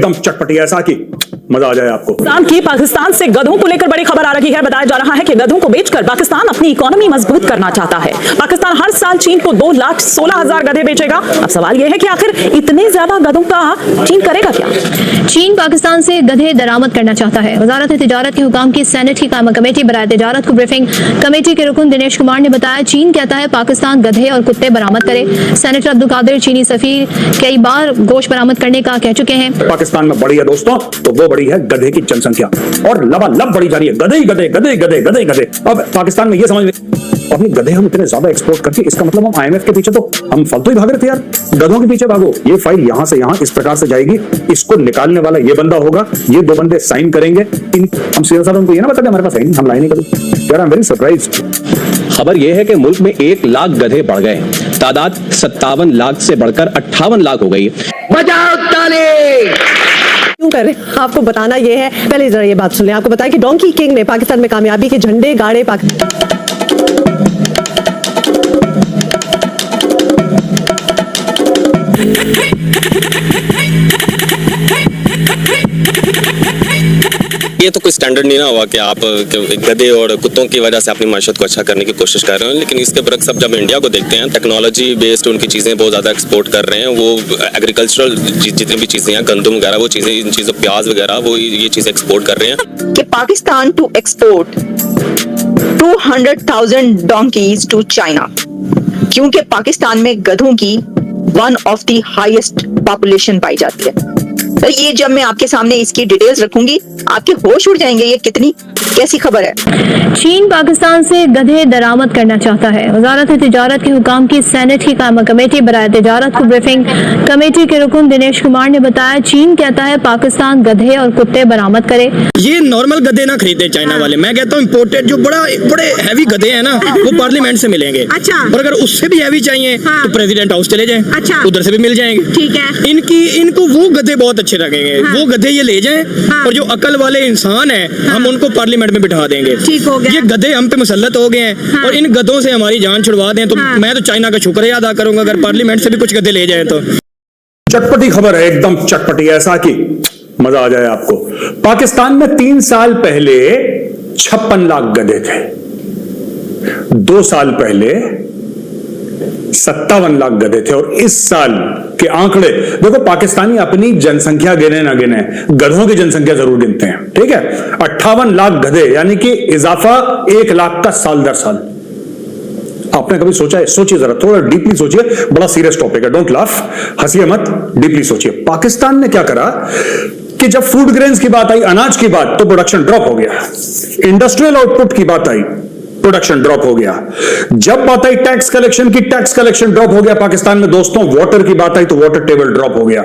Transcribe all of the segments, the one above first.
एकदम चटपटी ऐसा कि मजा आ जाए आपको। पाकिस्तान से गधों को लेकर बड़ी खबर आ रही है। बताया जा रहा है कि गधों को बेचकर पाकिस्तान अपनी इकोनॉमी मजबूत करना चाहता है। पाकिस्तान हर साल चीन को 2,16,000 गधे बेचेगा। अब सवाल यह है कि आखिर इतने ज्यादा गधों का चीन करेगा क्या? चीन पाकिस्तान से गधे दरामद करना चाहता है। वजारत तिजारत के हुकाम की सेनेट की कायम कमेटी बराए तिजारत को ब्रीफिंग। कमेटी के रुकन दिनेश कुमार ने बताया, चीन कहता है पाकिस्तान गधे और कुत्ते बरामद करे। सेनेटर अब्दुल कादिर चीनी सफीर कई बार गोश्त बरामद करने का कह चुके हैं। पाकिस्तान में बढ़ी है दोस्तों, तो वो बढ़ी है गधे की जनसंख्या और लबालब बढ़ी जा रही है। गधे गधे गधे गधे गधे गधे। अब पाकिस्तान में ये समझ में अपनी गधे हम इतने ज्यादा एक्सपोर्ट करके, इसका मतलब हम IMF के पीछे तो हम फालतू ही भाग रहे थे यार। गधों के पीछे भागो, ये फाइल यहां से यहां इस प्रकार से जाएगी, इसको निकालने वाला ये बंदा होगा, ये 2 बंदे साइन करेंगे। हम सीधा साधा उनको ये ना बता दें हमारे पास साइन, हम लाइन नहीं करें यार। I am very surprised. खबर यह है कि मुल्क में 1 लाख गधे बढ़ गए। तादाद 57 लाख से बढ़कर 58 लाख हो गई। बजाओ ताली। क्यों कर रहे हैं आपको बताना ये है। पहले जरा ये बात सुन लें, आपको बताया कि डोंकी किंग ने पाकिस्तान में कामयाबी के झंडे गाड़े। ये तो कोई स्टैंडर्ड नहीं ना हुआ कि आप गधे और कुत्तों की वजह से अपनी माशत को अच्छा करने की कोशिश कर रहे हैं। लेकिन इसके बरक्स अब जब इंडिया को देखते हैं, टेक्नोलॉजी बेस्ड उनकी चीज़ें बहुत ज़्यादा एक्सपोर्ट कर रहे हैं। वो एग्रीकल्चरल जितनी भी चीज़ें हैं, गंदम वगैरह, वो चीज़ें, इन चीज़ों प्याज वगैरह, वो ये चीज़ें एक्सपोर्ट कर रहे हैं। कि Pakistan to export 200,000 donkeys to China, क्योंकि पाकिस्तान में गधों की one of the highest population पाई जाती है। तो ये जब मैं आपके सामने इसकी डिटेल्स रखूंगी, आपके होश उड़ जाएंगे ये कितनी कैसी खबर है। चीन पाकिस्तान से गधे दरामद करना चाहता है। वजारत तिजारत के हुकाम की सेनेट की कायम कमेटी बराए तिजारत को ब्रीफिंग। कमेटी के रुकन दिनेश कुमार ने बताया, चीन कहता है पाकिस्तान गधे और कुत्ते बरामद करे। ये नॉर्मल गधे ना खरीदे चाइना वाले, मैं कहता हूँ इम्पोर्टेड जो बड़े हैवी गधे हैं ना, वो पार्लियामेंट से मिलेंगे। अच्छा। और अगर उससे भी हैवी चाहिए तो प्रेसिडेंट हाउस चले जाएं। अच्छा। उधर से भी मिल जाएंगे। ठीक है। इनको वो गधे बहुत अच्छे लगेंगे। वो गधे ये ले जाएं और जो अकल वाले इंसान है हम उनको पार्लियामेंट में बिठा देंगे। ठीक हो गया। ये गधे हम पे मुसल्लत हो गए हैं और इन गधों से हमारी जान छुड़वा दें तो मैं तो चाइना का शुक्रिया अदा करूंगा अगर पार्लियामेंट से भी कुछ गधे ले जाएं तो। चटपटी खबर है, एकदम चटपटी ऐसा कि मजा आ जाए आपको। पाकिस्तान में 3 साल पहले 56 लाख गधे थे। 2 साल पहले 57 लाख गधे थे। और इस साल के आंकड़े देखो, पाकिस्तानी अपनी जनसंख्या गिने ना गिने, गधों की जनसंख्या जरूर गिनते हैं। ठीक है, 58 लाख गधे, यानी कि इजाफा 1 लाख का साल दर साल। आपने कभी सोचा है? सोचिए जरा, थोड़ा डीपली सोचिए। बड़ा सीरियस टॉपिक है, डोंट लाफ, हंसिए मत, डीपली सोचिए। पाकिस्तान ने क्या करा कि जब फूड ग्रेन्स की बात आई, अनाज की बात, तो प्रोडक्शन ड्रॉप हो गया। इंडस्ट्रियल आउटपुट की बात आई, प्रोडक्शन ड्रॉप हो गया। जब बात आई टैक्स कलेक्शन की, टैक्स कलेक्शन ड्रॉप हो गया पाकिस्तान में दोस्तों। वाटर की बात आई तो वाटर टेबल ड्रॉप हो गया।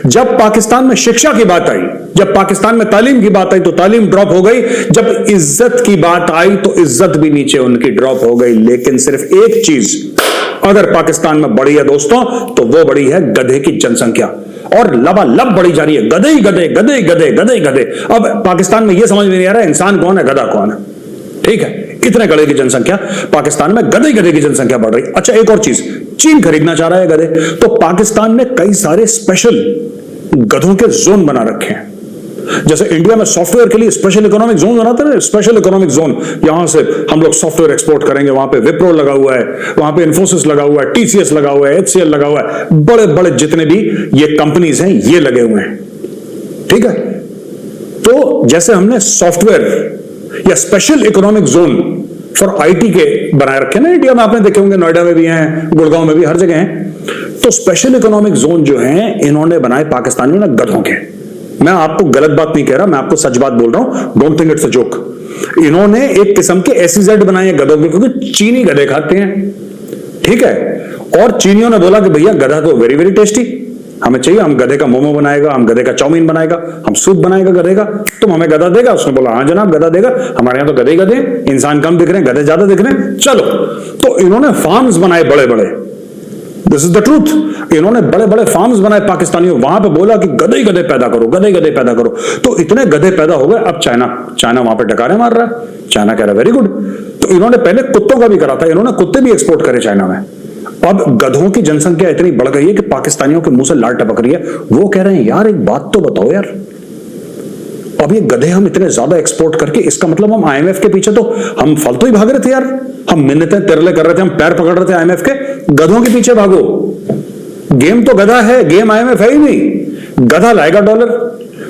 जब पाकिस्तान में शिक्षा की बात आई, जब पाकिस्तान में तालीम की बात आई तो तालीम ड्रॉप हो गई। जब इज्जत की बात आई तो इज्जत भी नीचे उनकी ड्रॉप हो गई। लेकिन सिर्फ एक चीज अगर पाकिस्तान में बढ़ी है दोस्तों, तो वो बढ़ी है गधे की जनसंख्या और लबालब बढ़ी जा रही है। गधे गधे गधे गधे गधे गधे। अब पाकिस्तान में यह समझ में नहीं आ रहा है इंसान कौन है, गधा कौन है। ठीक है, इतने गधे की जनसंख्या पाकिस्तान में, गधे गधे की जनसंख्या बढ़ रही। अच्छा, एक और चीज, चीन खरीदना चाह रहा है गधे, तो पाकिस्तान ने कई सारे स्पेशल गधों के जोन बना रखे हैं। जैसे इंडिया में सॉफ्टवेयर के लिए स्पेशल इकोनॉमिक जोन बनाते हैं, स्पेशल इकोनॉमिक जोन, यहां से हम लोग सॉफ्टवेयर एक्सपोर्ट करेंगे। वहां पे विप्रो लगा हुआ है, वहां पे इन्फोसिस लगा हुआ है, TCS लगा हुआ है, HCL लगा हुआ है, बड़े बड़े जितने भी ये कंपनीज हैं ये लगे हुए हैं। ठीक है, तो जैसे हमने सॉफ्टवेयर या special economic zone for IT के बनाए रखे ना इंडिया में, आपने देखे होंगे, नोएडा में भी हैं, गुड़गांव में भी, हर जगह हैं। तो स्पेशल इकोनॉमिक जोन जो हैं इन्होंने बनाए पाकिस्तानियों ने गधों के। मैं आपको गलत बात नहीं कह रहा, मैं आपको सच बात बोल रहा हूं, don't think it's a joke. इन्होंने एक किस्म के SEZ बनाए हैं गधों के, क्योंकि चीनी गधे खाते हैं। ठीक है, और चीनियों ने बोला कि भैया गधा तो वेरी वेरी टेस्टी, हमें चाहिए, हम गधे का मोमो बनाएगा, हम गधे का चाउमीन बनाएगा, हम सूप बनाएगा गधे का, तुम हमें गधा देगा। उसने बोला हाँ जनाब गधा देगा, हमारे यहां तो गधे गधे, इंसान कम दिख रहे हैं, गधे ज्यादा दिख रहे हैं, चलो। तो इन्होंने फार्म्स बनाए बड़े बड़े, दिस इज द ट्रूथ। इन्होंने बड़े बड़े फार्म्स बनाए पाकिस्तानियों, वहां पे बोला कि गधे गधे पैदा करो, गधे गधे पैदा करो। तो इतने गधे पैदा हो गए। अब चाइना वहां पे डकारे मार रहा है, चाइना कह रहा है वेरी गुड। तो इन्होंने पहले कुत्तों का भी करा था, इन्होंने कुत्ते भी एक्सपोर्ट करे चाइना में। अब गधों की जनसंख्या इतनी बढ़ गई है कि पाकिस्तानियों के मुंह से लार टपक रही है। वो कह रहे हैं यार एक बात तो बताओ यार, अब ये गधे हम इतने ज्यादा एक्सपोर्ट करके, इसका मतलब हम आईएमएफ के पीछे तो हम फालतू ही भाग रहे थे यार, हम मिन्नतें तिरले कर रहे थे, हम पैर पकड़ रहे थे आईएमएफ के। गधों के पीछे भागो, गेम तो गधा है, गेम आईएमएफ है ही नहीं, गधा लाएगा डॉलर।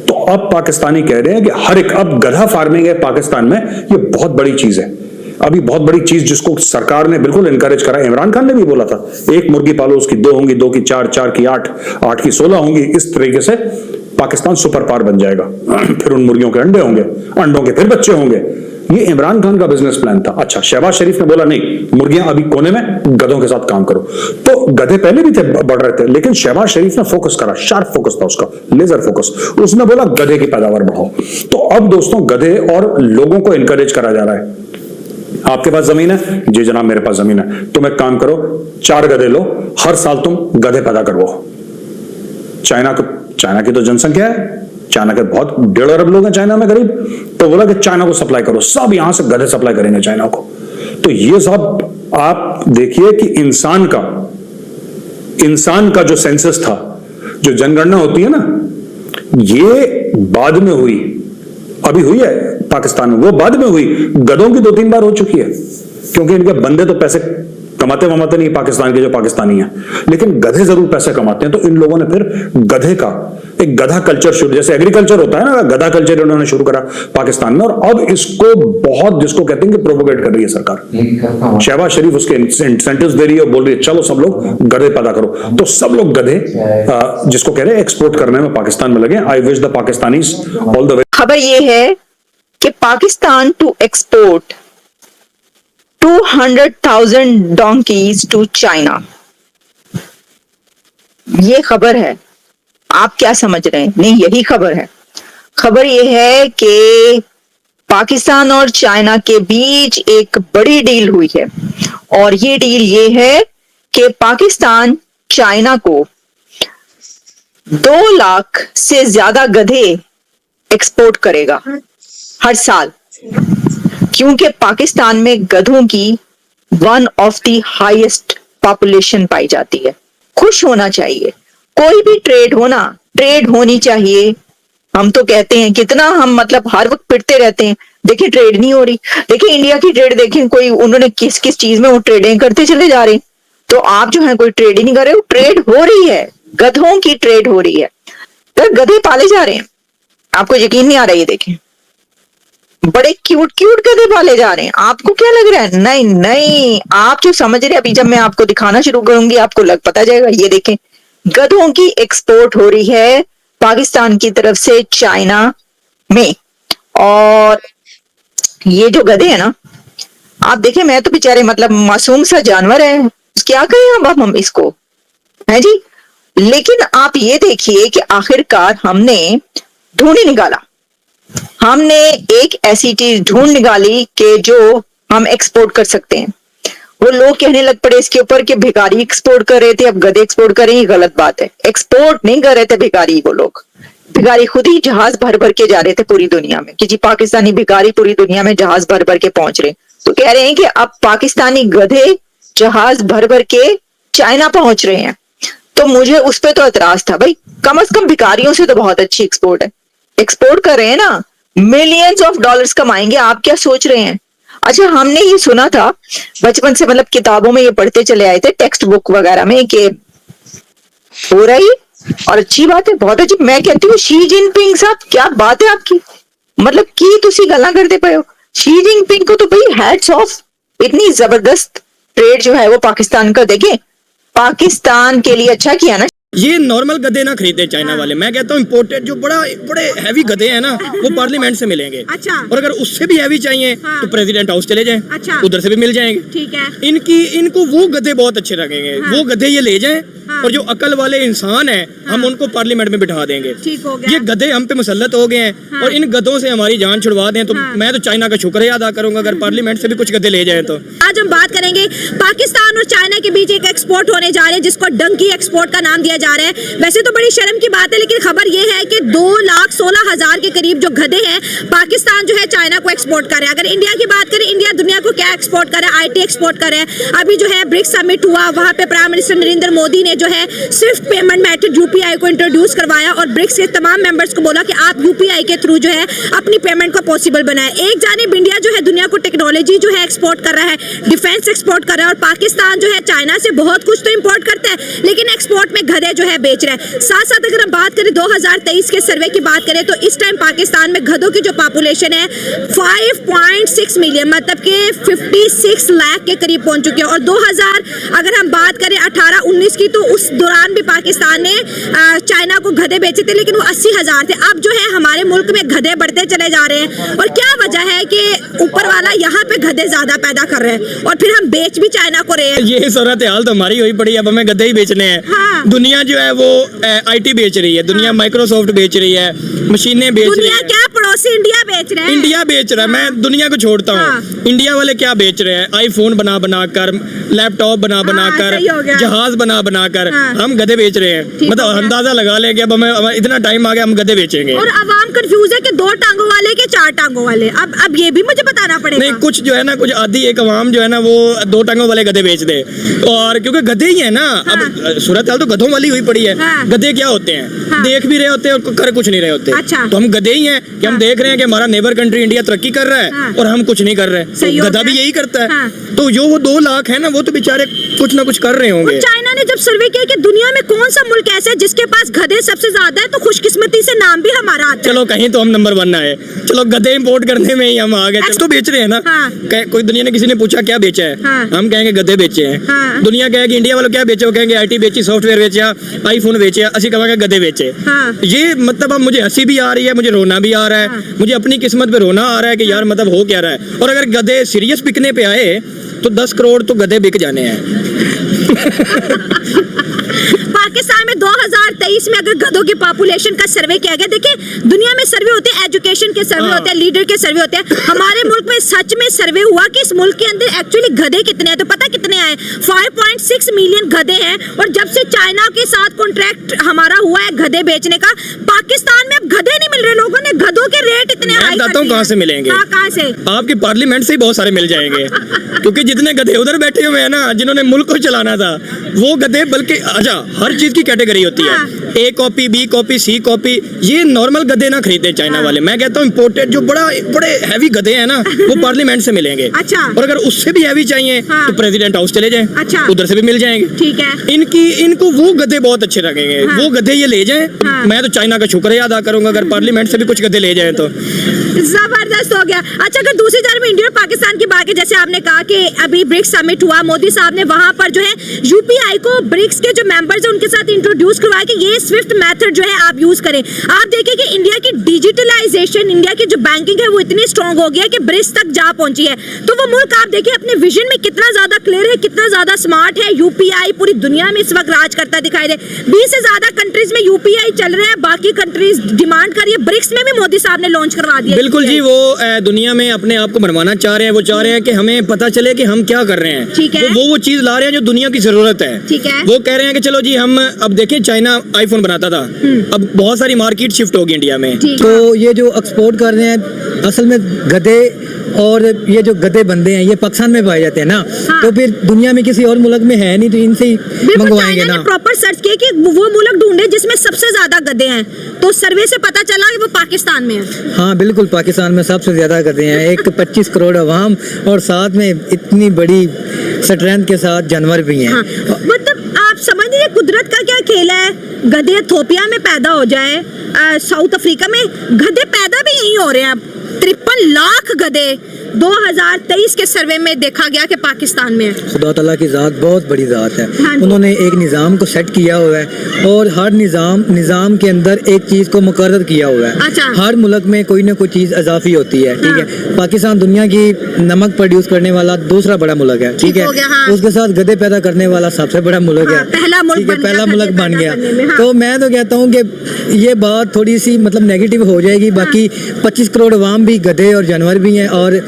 तो अब पाकिस्तानी कह रहे हैं कि हर एक, अब गधा फार्मिंग है पाकिस्तान में, ये बहुत बड़ी चीज है। अभी बहुत बड़ी चीज जिसको सरकार ने बिल्कुल इनकरेज करा, इमरान खान ने भी बोला था एक मुर्गी पालो उसकी 2 होंगी, 2 की 4, 4 की 8, 8 की 16 होंगी। इस तरीके से पाकिस्तान सुपर पावर बन जाएगा। फिर उन मुर्गियों के अंडे होंगे, अंडों के फिर बच्चे होंगे। ये इमरान खान का बिजनेस प्लान था। अच्छा, शहबाज शरीफ ने बोला नहीं, मुर्गियां अभी कोने में, गधों के साथ काम करो। तो गधे पहले भी थे, बढ़ रहे थे, लेकिन शहबाज शरीफ ने फोकस करा, शार्प फोकस था उसका, लेजर फोकस। उसने बोला गधे की पैदावार बढ़ाओ। तो अब दोस्तों गधे और लोगों को इनकरेज करा जा रहा है। आपके पास जमीन है? जी जनाब मेरे पास जमीन है। तुम एक काम करो, 4 गधे लो, हर साल तुम गधे पैदा करवाओ। चाइना की तो जनसंख्या है, चाइना के बहुत 1.5 अरब लोग हैं चाइना में करीब। तो बोला कि चाइना को सप्लाई करो, सब यहां से गधे सप्लाई करेंगे चाइना को। तो ये सब आप देखिए कि इंसान का जो सेंसस था, जो जनगणना होती है ना, ये बाद में हुई, अभी हुई है पाकिस्तान में, वो बाद में हुई। गधों की 2-3 बार हो चुकी है, क्योंकि इनके बंदे तो पैसे कमाते नहीं पाकिस्तान के जो पाकिस्तानी हैं, लेकिन गधे जरूर पैसे कमाते हैं। तो इन लोगों ने फिर गधे का एक गधा कल्चर शुरू, जैसे एग्रीकल्चर होता है ना, गधा कल्चर इन्होंने शुरू करा पाकिस्तान में। और अब इसको बहुत, जिसको कहते हैं कि प्रोपोगेट कर रही है सरकार। शहबाज शरीफ उसके इंसेंटिव्स दे रही है, बोल रही है चलो सब लोग गधे पैदा करो। तो सब लोग गधे जिसको कह रहे हैं एक्सपोर्ट करने में पाकिस्तान में लगे। I wish the Pakistanis all the way. खबर ये है कि Pakistan to export 200,000 donkeys to China. ये खबर है। आप क्या समझ रहे हैं? नहीं, यही खबर है। खबर यह है कि पाकिस्तान और चाइना के बीच एक बड़ी डील हुई है, और ये डील ये है कि पाकिस्तान चाइना को 2 लाख से ज्यादा गधे एक्सपोर्ट करेगा हर साल, क्योंकि पाकिस्तान में गधों की 1 ऑफ द हाईएस्ट पॉपुलेशन पाई जाती है। खुश होना चाहिए, कोई भी ट्रेड होना, ट्रेड होनी चाहिए। हम तो कहते हैं कितना हम मतलब हर वक्त पिटते रहते हैं, देखिए ट्रेड नहीं हो रही, देखिए इंडिया की ट्रेड देखें, कोई उन्होंने किस किस चीज में वो ट्रेडिंग करते चले जा रहे हैं। तो आप जो है कोई ट्रेड ही नहीं कर रहे हो, ट्रेड हो रही है, गधों की ट्रेड हो रही है। तो गधे पाले जा रहे हैं, आपको यकीन नहीं आ रहा, ये देखें बड़े क्यूट क्यूट गधे पाले जा रहे हैं। आपको क्या लग रहा है? नहीं नहीं, आप जो समझ रहे हैं, अभी जब मैं आपको दिखाना शुरू करूंगी आपको पता जाएगा। ये देखें, गधों की एक्सपोर्ट हो रही है पाकिस्तान की तरफ से चाइना में। और ये जो गधे हैं ना, आप देखें, मैं तो बेचारे मतलब मासूम सा जानवर है, क्या कहें अब हम इसको, है जी। लेकिन आप ये देखिए कि आखिरकार हमने ढूंढ निकाला, हमने एक ऐसी चीज ढूंढ निकाली कि जो हम एक्सपोर्ट कर सकते हैं। वो लोग कहने लग पड़े इसके ऊपर कि भिखारी एक्सपोर्ट कर रहे थे, अब गधे एक्सपोर्ट करें, ये गलत बात है। एक्सपोर्ट नहीं कर रहे थे भिखारी, वो लोग भिखारी खुद ही जहाज भर भर के जा रहे थे पूरी दुनिया में, कि जी पाकिस्तानी भिखारी पूरी दुनिया में जहाज भर भर के पहुंच रहे। तो कह रहे हैं कि अब पाकिस्तानी गधे जहाज भर भर के चाइना पहुंच रहे हैं। तो मुझे उस पर तो एतराज था, भाई कम से कम भिखारियों से तो बहुत अच्छी एक्सपोर्ट है। एक्सपोर्ट कर रहे हैं ना, मिलियंस ऑफ डॉलर्स कमाएंगे। आप क्या सोच रहे हैं? अच्छा, हमने ये सुना था बचपन से, मतलब किताबों में ये पढ़ते चले आए थे, टेक्स्ट बुक वगैरह में, कि हो रही, और अच्छी बात है, बहुत अच्छी। मैं कहती हूँ शी जिनपिंग साहब, क्या बात है आपकी, मतलब की तुसी गल्ला करते पे हो। शी जिनपिंग को तो भाई हैट्स ऑफ, इतनी जबरदस्त ट्रेड जो है वो पाकिस्तान का। देखें, पाकिस्तान के लिए अच्छा किया ना। ये नॉर्मल गधे ना खरीदे चाइना वाले, मैं कहता हूँ इम्पोर्टेड जो बड़े हैवी गधे हैं ना, वो पार्लियामेंट से मिलेंगे। अच्छा। और अगर उससे भी हैवी चाहिए तो प्रेसिडेंट हाउस चले जाएं, अच्छा। उधर से भी मिल जाएंगे। ठीक है। इनको वो गधे बहुत अच्छे लगेंगे, वो गधे ये ले जाएं, और जो अकल वाले इंसान हैं हम उनको पार्लियामेंट में बिठा देंगे। ठीक हो गया। ये गधे हम पे मुसल्लत हो गए हैं, और इन गधों से हमारी जान छुड़वा दें तो मैं तो चाइना का शुक्रिया अदा करूंगा अगर पार्लियामेंट से भी कुछ गधे ले जाए। तो आज हम बात करेंगे पाकिस्तान और चाइना के बीच एक एक्सपोर्ट होने जा रहे हैं, जिसको डंकी एक्सपोर्ट का नाम दिया जा रहा है। वैसे तो बड़ी शर्म की बात है, लेकिन खबर यह है कि 2,16,000 16,000 के करीब जो गधे हैं पाकिस्तान जो है चाइना को एक्सपोर्ट कर रहा है। अगर इंडिया की बात करें, इंडिया दुनिया को क्या एक्सपोर्ट कर रहा है? IT एक्सपोर्ट कर रहा है। अभी जो है ब्रिक्स समिट हुआ, वहां पे प्राइम मिनिस्टर नरेंद्र मोदी ने जो है स्विफ्ट पेमेंट मेथड UPI को इंट्रोड्यूस करवाया और ब्रिक्स के तमाम मेंबर्स को बोला कि आप UPI के थ्रू जो है अपनी पेमेंट को पॉसिबल बनाए। एक जानिब इंडिया जो है दुनिया को टेक्नोलॉजी जो है एक्सपोर्ट कर रहा है, डिफेंस एक्सपोर्ट कर रहा है, और पाकिस्तान जो है चाइना से बहुत कुछ तो इंपोर्ट करता है लेकिन एक्सपोर्ट में गधे जो है बेच रहा है। साथ साथ अगर हम बात करें 2023 के सर्वे की बात करें तो इस टाइम पाकिस्तान में गधों की जो पॉपुलेशन है 5.6 मिलियन, मतलब कि 56 लाख के करीब पहुंच चुकी है। और 2000 अगर हम बात करें 18-19 की तो उस दौरान भी पाकिस्तान ने चाइना को गधे बेचे थे लेकिन वो 80,000 थे। अब जो है हमारे मुल्क में गधे बढ़ते चले जा रहे हैं और क्या वजह है कि ऊपर वाला यहाँ पे गधे ज्यादा पैदा कर रहे हैं और फिर हम बेच भी चाइना को रहे हैं। ये सूरत हाल तो हमारी हुई पड़ी है, अब हमें गधे ही बेचने हैं। हाँ। दुनिया जो है वो IT बेच रही है, दुनिया माइक्रोसॉफ्ट बेच रही है, मशीनें बेच रही दुनिया है। क्या पड़ोसी इंडिया बेच रहे हैं? इंडिया बेच रहा है, मैं दुनिया को छोड़ता हूँ। हाँ। इंडिया वाले क्या बेच रहे हैं? आईफोन बना बना कर, लैपटॉप बना बना कर, सही हो गया। जहाज बना बना कर, हाँ। हम गधे बेच रहे हैं। ठीक मतलब हो गया। अंदाजा लगा ले कि अब हमें इतना टाइम आ गया, हम गधे बेचेंगे। और अवाम कंफ्यूज है कि 2 टांगों वाले के 4 टांगों वाले। अब ये भी मुझे बताना पड़ेगा। नहीं, कुछ जो है ना, कुछ आधी एक अवाम जो है ना वो 2 टांगों वाले गधे बेच दे, और क्योंकि गधे ही है ना। अब सूरत हाल तो गधों वाली हुई पड़ी है। हाँ। गधे क्या होते हैं? हाँ। देख भी रहे होते हैं और कर कुछ नहीं रहे होते। अच्छा। तो हम गधे ही हैं कि हम देख रहे हैं कि हमारा नेबर कंट्री इंडिया तरक्की कर रहा है हाँ। और हम कुछ नहीं कर रहे। सही तो हो गधा गया। भी यही करता है। हाँ। तो जो वो 2 लाख है ना, वो तो बेचारे कुछ ना कुछ कर रहे होंगे। और चाइना ने जब सर्वे किया कि दुनिया में कौन सा मुल्क ऐसा है जिसके पास गधे सबसे ज्यादा है तो खुशकिस्मती से नाम भी हमारा आता है। चलो कहीं तो हम नंबर 1 आए, चलो गधे इंपोर्ट करने में ही हम आ गए। तो बेच रहे हैं ना। हाँ। कोई दुनिया ने किसी ने पूछा क्या बेचा है, हाँ। हम कहेंगे गधे बेचे हैं। हाँ। दुनिया कहेगी इंडिया वालों क्या बेचे, वो कहेंगे IT बेची, सॉफ्टवेयर बेचा, आईफोन बेचे, असि कहेंगे गधे बेचे। हाँ। ये मतलब अब मुझे हंसी भी आ रही है, मुझे रोना भी आ रहा है। हाँ। मुझे अपनी किस्मत पे रोना आ रहा है कि यार मतलब हो क्या रहा है। और अगर गधे सीरियस बिकने पे आए तो 10 करोड़ तो गधे बिक जाने हैं। पाकिस्तान में 2023 में अगर गधों की पॉपुलेशन का सर्वे किया गया, देखिए दुनिया में सर्वे होते हैं, एजुकेशन के सर्वे होते हैं, लीडर के सर्वे होते हैं। हमारे मुल्क में सच में सर्वे हुआ कि इस मुल्क के अंदर एक्चुअली गधे कितने हैं, तो पता कितने आए? 5.6 मिलियन गधे हैं। और जब से चाइना के साथ कॉन्ट्रैक्ट हमारा हुआ है गधे बेचने का, पाकिस्तान में अब गधे नहीं मिल रहे। लोगों ने गधों के रेट इतने मैं हाई कर बताता हूँ दिए। कहाँ से मिलेंगे। हाँ, कहाँ से? आपके पार्लियामेंट से ही बहुत सारे मिल जाएंगे। क्योंकि जितने गधे उधर बैठे हुए हैं ना, जिन्होंने मुल्क को चलाना था, वो गधे, बल्कि अच्छा हर चीज की कैटेगरी होती है। हाँ। A copy, B copy, C copy. ये नॉर्मल गधे ना खरीदे चाइना वाले। मैं कहता हूँ इंपोर्टेड जो बड़े हैवी गधे हैं ना, वो पार्लियामेंट से मिलेंगे। अच्छा। और अगर उससे भी हैवी चाहिए हाँ। तो प्रेसिडेंट हाउस चले जाएं। अच्छा। उधर से भी मिल जाएंगे। ठीक है। इनको वो गधे बहुत अच्छे लगेंगे। हाँ। वो गधे ये ले जाएं। हाँ। मैं तो चाइना का शुक्रिया अदा करूंगा अगर पार्लियामेंट से भी कुछ गधे ले जाएं तो। जबरदस्त हो गया। अच्छा, अगर दूसरी तरफ इंडिया और पाकिस्तान की बात है, जैसे आपने कहा कि अभी ब्रिक्स समिट हुआ, मोदी साहब ने वहां पर जो है UPI को ब्रिक्स के जो मेंबर्स हैं उनके साथ इंट्रोड्यूस करवाया कि ये स्विफ्ट मेथड जो है आप यूज करें। आप देखिए कि इंडिया की डिजिटलाइजेशन, इंडिया की जो बैंकिंग है वो इतनी स्ट्रांग हो गई है कि ब्रिक्स तक जा पहुंची है। तो वो मुल्क आप देखिए अपने विजन में कितना ज्यादा क्लियर है, कितना ज्यादा स्मार्ट है। UPI पूरी दुनिया में इस वक्त राज करता दिखाई दे। 20 से ज्यादा कंट्रीज में UPI चल रहे हैं, बाकी कंट्रीज डिमांड कर रही है। ब्रिक्स में भी मोदी साहब ने लॉन्च करवा दिया। बिल्कुल जी, वो दुनिया में अपने आप को बनवाना चाह रहे हैं। वो चाह रहे हैं कि हमें पता चले कि हम क्या कर रहे हैं। ठीक है। वो चीज ला रहे हैं जो दुनिया की जरूरत है। ठीक है। वो कह रहे हैं कि चलो जी हम अब देखें, चाइना आईफोन बनाता था, अब बहुत सारी मार्केट शिफ्ट होगी इंडिया में। ठीक। तो ये जो एक्सपोर्ट कर रहे हैं, असल में गधे और ये जो गधे बंदे हैं ये पाकिस्तान में पाए जाते हैं ना। हाँ। तो फिर दुनिया में किसी और मुल्क में है नहीं, तो इनसे ही मंगवाएंगे ना। प्रॉपर सर्च किया कि वो मुल्क ढूंढे जिसमें सबसे ज्यादा गधे हैं, तो सर्वे से पता चला कि वो पाकिस्तान में है। हाँ बिल्कुल, पाकिस्तान में सबसे ज्यादा गधे हैं। एक 25 करोड़ अवाम और साथ में इतनी बड़ी स्ट्रेंथ के साथ जानवर भी हैं। हाँ। मतलब आप समझ लीजिए कुदरत का क्या खेल है। गधे इथोपिया में पैदा हो जाए, साउथ अफ्रीका में गधे पैदा भी यही हो रहे हैं। अब 53 लाख गधे 2023 के सर्वे में देखा गया कि पाकिस्तान में है। खुदा ताला की ज़ात बहुत बड़ी ज़ात है। हाँ जी। उन्होंने एक निज़ाम को सेट किया हुआ है और हर निज़ाम के अंदर एक चीज़ को मुकर्रर किया हुआ है। अच्छा। हर मुल्क में कोई ना कोई चीज़ इजाफी होती है। ठीक है। पाकिस्तान दुनिया की नमक प्रोड्यूस करने वाला दूसरा बड़ा मुल्क है। ठीक है। हो गया, हाँ। उसके साथ गधे पैदा करने वाला सबसे बड़ा मुल्क हाँ, है। पहला मुल्क ठीक है, बन पहला गया मुल्क गधे बन पैदा गया। करने में, हाँ। तो मैं तो कहता हूँ कि ये बात थोड़ी सी मतलब नेगेटिव हो जाएगी। बाकी 25 करोड़ अवाम भी गधे और जानवर भी हैं और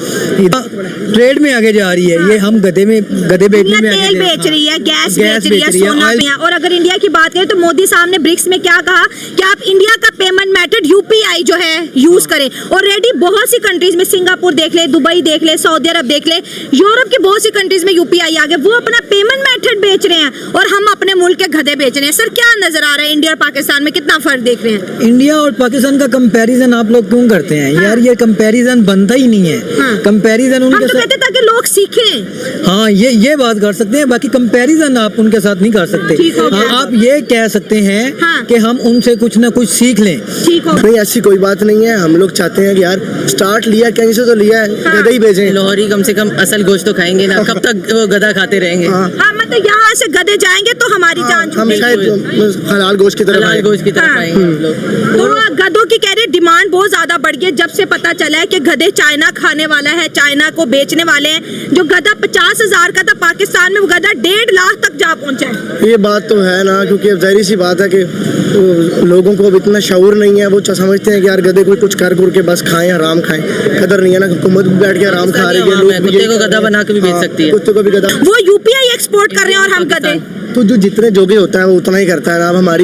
ट्रेड में आगे जा रही है। ये हम गधे बेचने में तेल बेच रही है, गैस बेच रही है, सोना ऑयल- पे है। और अगर इंडिया की बात करें तो मोदी साहब ने ब्रिक्स में क्या कहा कि आप इंडिया का पेमेंट मेथड यूपीआई जो है यूज करें। ऑलरेडी बहुत सी कंट्रीज में, सिंगापुर देख ले, दुबई देख ले, सऊदी अरब देख ले, यूरोप की बहुत सी कंट्रीज में यूपीआई आ गए। वो अपना पेमेंट मेथड बेच रहे हैं और हम अपने मुल्क के गधे बेच रहे हैं। सर क्या नजर आ रहा है इंडिया और पाकिस्तान में, कितना फर्क देख रहे हैं? इंडिया और पाकिस्तान का कंपैरिजन आप लोग क्यों करते हैं? यार ये कंपैरिजन बनता ही नहीं है। कंपैरिजन हम उनके तो साथ, कहते ताकि लोग सीखें। हाँ ये बात कर सकते हैं, बाकी कंपैरिजन आप उनके साथ नहीं कर सकते। ठीक हो गया। हाँ, आप ये कह सकते हैं हाँ। कि हम उनसे कुछ ना कुछ सीख लें। ठीक हो नहीं, ऐसी कोई बात नहीं है। हम लोग चाहते हैं कि यार स्टार्ट लिया कहीं से तो लिया है, गधे ही भेजें। लाहौरी कम से कम असल गोश्त तो खाएंगे ना, कब तक वो गधा खाते रहेंगे? हाँ, मतलब यहाँ से गधे जाएंगे तो हमारी जान हम छूटेगी। शायद हलाल गोश्त की तरफ आए। गोश्त की तरफ हाँ। आएंगे हम लोग। तो गधों की कह रहे डिमांड बहुत ज्यादा बढ़ गई है जब से पता चला है कि गधे चाइना खाने वाला है, चाइना को बेचने वाले हैं। जो गधा 50,000 का था पाकिस्तान में, वो गधा 1.5 लाख तक जा पहुंचा है। ये बात तो है ना, क्योंकि अब जाहिर सी बात है कि लोगों को अब इतना शऊर नहीं है। वो समझते हैं कि यार गधे को कुछ कर के बस खाएं, आराम खाएं। कदर नहीं है ना, हुकूमत भी बैठ के आराम खा रही है। लोग कुत्ते को गधा बना के भी बेच सकती है। कुत्ते को भी गधा। वो यूपीआई एक्सपोर्ट कर रहे हैं और हम गधे। तो जो जितने जोगे होता है वो उतना ही करता है ना। अब हमारी